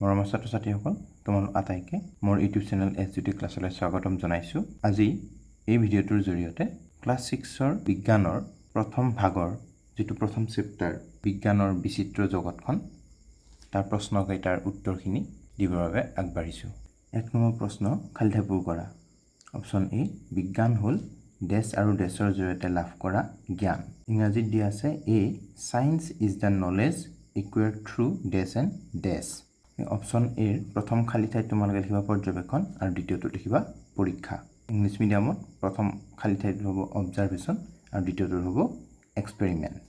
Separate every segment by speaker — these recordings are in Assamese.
Speaker 1: মৰমৰ ছাত্ৰ-ছাত্ৰীসকল, তোমালোক আটাইকে মোৰ ইউটিউব চেনেল SGT ক্লাছলৈ স্বাগতম জনাইছোঁ। আজি এই ভিডিঅ'টোৰ জৰিয়তে ক্লাছ 6ৰ বিজ্ঞানৰ প্ৰথম ভাগৰ যিটো প্ৰথম চেপ্টাৰ বিজ্ঞানৰ বিচিত্ৰ জগতখন তাৰ প্ৰশ্নকেইটাৰ উত্তৰখিনি দিবৰ বাবে আগবাঢ়িছোঁ। 1 নম্বৰ প্ৰশ্ন খালি ঠাই পূৰ কৰা। অপশ্যন এ বিজ্ঞান হ'ল ডেছ আৰু ডেছৰ জৰিয়তে লাভ কৰা জ্ঞান। ইংৰাজীত দিয়া আছে a science is the knowledge acquired through dash and dash. Option এৰ প্ৰথম খালি ঠাইত তোমালোকে লিখিবা পৰ্যবেক্ষণ আৰু দ্বিতীয়টো লিখিবা পৰীক্ষা। ইংলিছ মিডিয়ামত প্ৰথম খালি ঠাইত হ'ব অবজাৰভেশ্যন আৰু দ্বিতীয়টো হ'ব এক্সপেৰিমেণ্ট।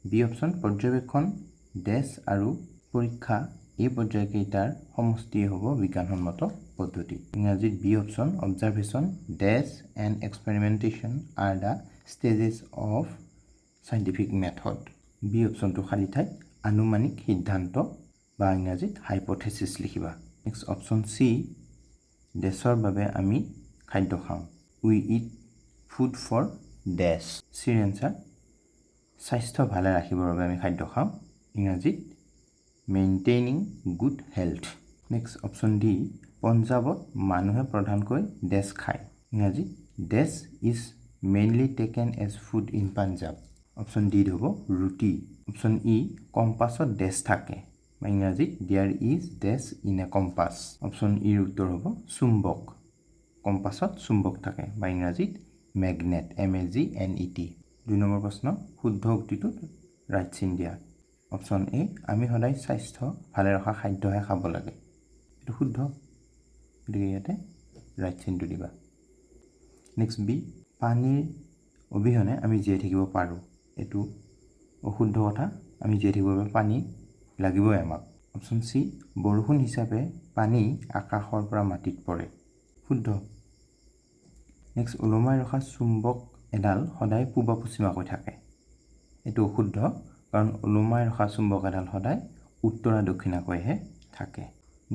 Speaker 1: বি অপশ্যন পৰ্যবেক্ষণ ডেছ আৰু পৰীক্ষা এই পৰ্যায়কেইটাৰ সমষ্টিয়ে হ'ব বিজ্ঞানসন্মত পদ্ধতি। ইংৰাজীত B option observation dash and experimentation are the stages of scientific method. B অপশ্যনটো খালি ঠাইত আনুমানিক সিদ্ধান্ত বা ইংৰাজীত হাইপথেচিছ লিখিবা। নেক্সট অপশ্যন চি ডেছৰ বাবে আমি খাদ্য খাওঁ। উই ইট ফুড ফৰ ডেছ। চিৰ এনচাৰ স্বাস্থ্য ভালে ৰাখিবৰ বাবে আমি খাদ্য খাওঁ। ইংৰাজীত maintaining good health. Next option D পঞ্জাৱত মানুহে প্ৰধানকৈ ডেছ খায়। ইংৰাজীত dash is mainly taken as food in Punjab. Option D হ'ব ৰুটি। অপশ্যন ই কম্পাছত ডেছ থাকে বা ইংৰাজীত there is dash in a compass. Option ইৰ উত্তৰ হ'ব চুম্বক। কম্পাছত চুম্বক থাকে বা ইংৰাজীত মেগনেট MEGNET। 2 নম্বৰ প্ৰশ্ন শুদ্ধ উক্তিটোত ৰাইট চিন দিয়া। অপশ্যন এ আমি সদায় স্বাস্থ্য ভালে ৰখা খাদ্যহে খাব লাগে। এইটো শুদ্ধ, গতিকে ইয়াতে ৰাইট চিনটো দিবা। নেক্সট বি পানীৰ অবিহনে আমি জীয়াই থাকিব পাৰোঁ। এইটো অশুদ্ধ কথা, আমি জীয়াই থাকিবৰ বাবে পানী লাগিবই আমাক। অপশ্যন চি বৰষুণ হিচাপে পানী আকাশৰ পৰা মাটিত পৰে। শুদ্ধ। নেক্সট ওলোমাই ৰখা চুম্বক এডাল সদায় পূবা পশ্চিমাকৈ থাকে। এইটো অশুদ্ধ, কাৰণ ওলোমাই ৰখা চুম্বক এডাল সদায় উত্তৰা দক্ষিণাকৈহে থাকে।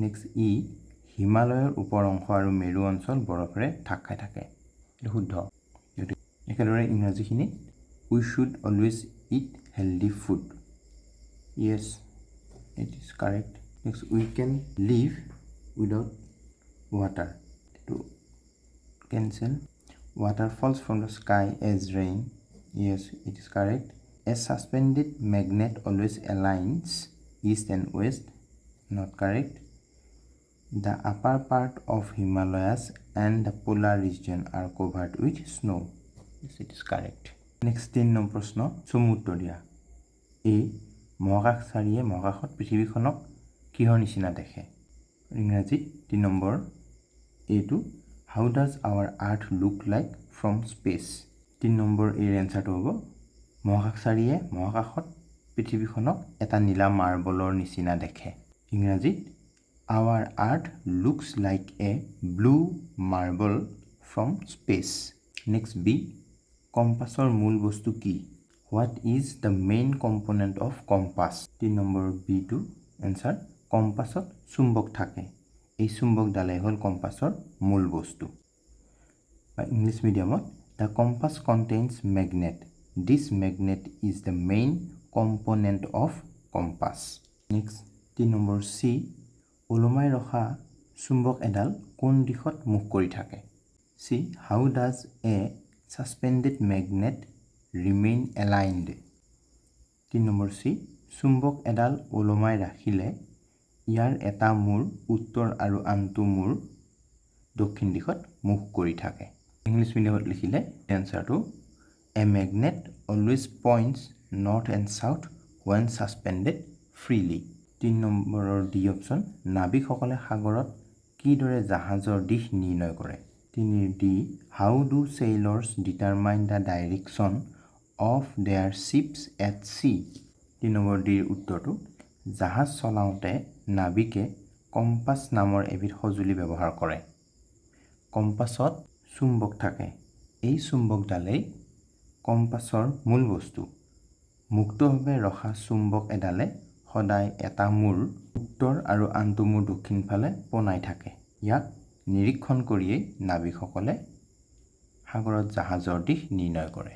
Speaker 1: নেক্সট ই হিমালয়ৰ ওপৰ অংশ আৰু মেৰু অঞ্চল বৰফেৰে ঢাক খাই থাকে। এইটো শুদ্ধ। একেদৰে ইংৰাজীখিনিত we should always eat healthy food. Yes, it is correct. Next we can live without water. এইটো cancel. Water falls from the sky as rain. Yes, it is correct. A suspended magnet always aligns east and west. Not correct. The upper part of Himalayas and the polar region are covered with snow'. It is correct. Next 3 number প্ৰশ্ন চমু উত্তৰ দিয়া। এ মহাকাশচাৰীয়ে মহাকাশত পৃথিৱীখনক কিহৰ নিচিনা দেখে। ইংৰাজীত 3 নম্বৰ এইটো how does our earth look like from space. 3 number এৰ এনচাৰটো হ'ব মহাকাশচাৰীয়ে মহাকাশত পৃথিৱীখনক এটা নীলা মাৰ্বলৰ নিচিনা দেখে। ইংৰাজীত our earth looks like a blue marble from space. Next B কম্পাছৰ মূল বস্তু কি। What is the main component of compass. 3 number বিটো এনচাৰ কম্পাছত চুম্বক থাকে। এই চুম্বকডালেই হ'ল কম্পাছৰ মূল বস্তু। বা ইংলিছ মিডিয়ামত the compass contains magnet. This magnet is the main component of compass. Next 3 number C ওলোমাই ৰখা চুম্বক এডাল কোন দিশত মুখ কৰি থাকে। C how does a suspended magnet remain aligned. 3 number C চুম্বক এডাল ওলোমাই ৰাখিলে ইয়াৰ এটা মূৰ উত্তৰ আৰু আনটো মূৰ দক্ষিণ দিশত মুখ কৰি থাকে। ইংলিছ মিডিয়ামত লিখিলে এনচাৰটো a magnet always points north and south when suspended freely. 3 নম্বৰৰ ডি অপশ্যন নাবিকসকলে সাগৰত কিদৰে জাহাজৰ দিশ নিৰ্ণয় কৰে। 3 D how do sailors determine the direction of their ships at sea. 3 number ডিৰ উত্তৰটো জাহাজ চলাওঁতে নাবিকে কম্পাছ নামৰ এবিধ সঁজুলি ব্যৱহাৰ কৰে। কম্পাছত চুম্বক থাকে। এই চুম্বকডালেই কম্পাছৰ মূল বস্তু। মুক্তভাৱে ৰখা চুম্বক এডালে সদায় এটা মূৰ উত্তৰ আৰু আনটো মূৰ দক্ষিণ ফালে পোনাই থাকে। ইয়াক নিৰীক্ষণ কৰিয়েই নাবিকসকলে সাগৰত জাহাজৰ দিশ নিৰ্ণয় কৰে।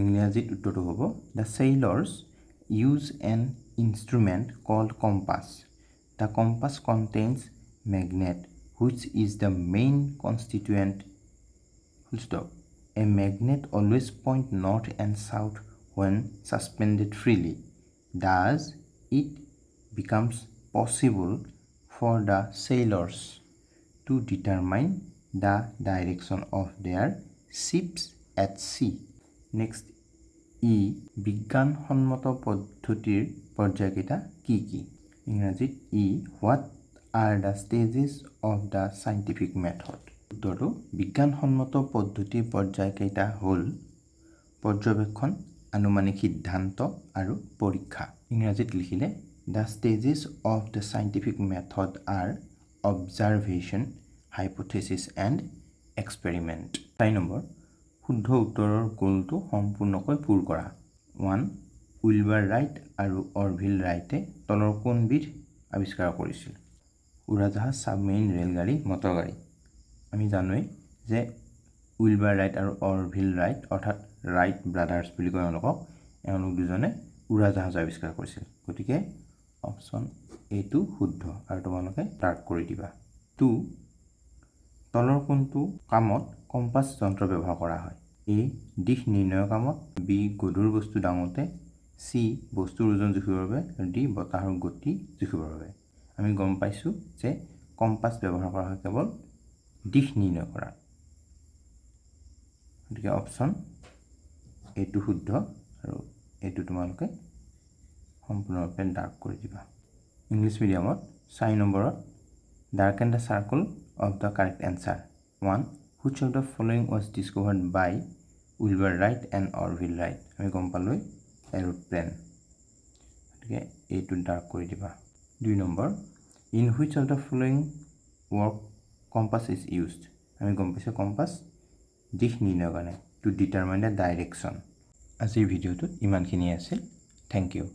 Speaker 1: ইংৰাজীত উত্তৰটো হ'ব the চেইলৰ্ছ use an instrument called compass The compass contains magnet which is the main constituent. Full stop. A magnet always point north and south when suspended freely. Thus, it becomes possible for the sailors to determine the direction of their ships at sea. Next, বিজ্ঞানসন্মত পদ্ধতিৰ পৰ্যায়কেইটা কি কি? ইংৰাজীত what are the stages of the scientific method? উত্তৰটো বিজ্ঞানসন্মত পদ্ধতিৰ পৰ্যায়কেইটা হ'ল পৰ্যবেক্ষণ, আনুমানিক সিদ্ধান্ত আৰু পৰীক্ষা। ইংৰাজীত লিখিলে the stages of the scientific method are observation, hypothesis and experiment. 4 number শুদ্ধ উত্তৰৰ গোলটো সম্পূৰ্ণকৈ পূৰ কৰা। 1. উইলবাৰ ৰাইট আৰু অৰভিল ৰাইটে তলৰ কোনবিধ আৱিষ্কাৰ কৰিছিল? উৰাজাহাজ, সাবমেৰিন, ৰেলগাড়ী, মটৰগাড়ী। আমি জানোৱেই যে উইলবাৰ ৰাইট আৰু অৰভিল ৰাইট অৰ্থাৎ ৰাইট ব্ৰাদাৰ্ছ বুলি কয় এওঁলোক দুজনে উৰাজাহাজ আৱিষ্কাৰ কৰিছিল। গতিকে অপশ্যন এটো শুদ্ধ আৰু তোমালোকে টাৰ্ক কৰি দিবা। 2. তলৰ কোনটো কামত কম্পাছ যন্ত্ৰ ব্যৱহাৰ কৰা হয়? A. দিশ নিৰ্ণয়ৰ কামত, B. গধুৰ বস্তু দাঙোতে, C. বস্তুৰ ওজন জুখিবৰ বাবে, D. বতাহৰ গতি জুখিবৰ বাবে। আমি গম পাইছোঁ যে কম্পাছ ব্যৱহাৰ কৰা হয় কেৱল দিশ নিৰ্ণয় কৰা। গতিকে অপশ্যন এটো শুদ্ধ আৰু এটো তোমালোকে সম্পূৰ্ণৰূপে ডাৰ্ক কৰি দিবা। ইংলিছ মিডিয়ামত 4 নম্বৰত darken the circle of the correct answer. 1. Which of the following was discovered by Wilbur Wright and Orville Wright? আমি গম পালোঁ এৰোপ্লেন। গতিকে এইটো ডাৰ্ক কৰি দিবা। 2 number in which of the following work compass is used? আমি গম পাইছোঁ কম্পাছ দিশ নিৰ্ণয়ৰ কাৰণে to determine the direction. আজিৰ ভিডিঅ'টোত ইমানখিনি আছিল। Thank U.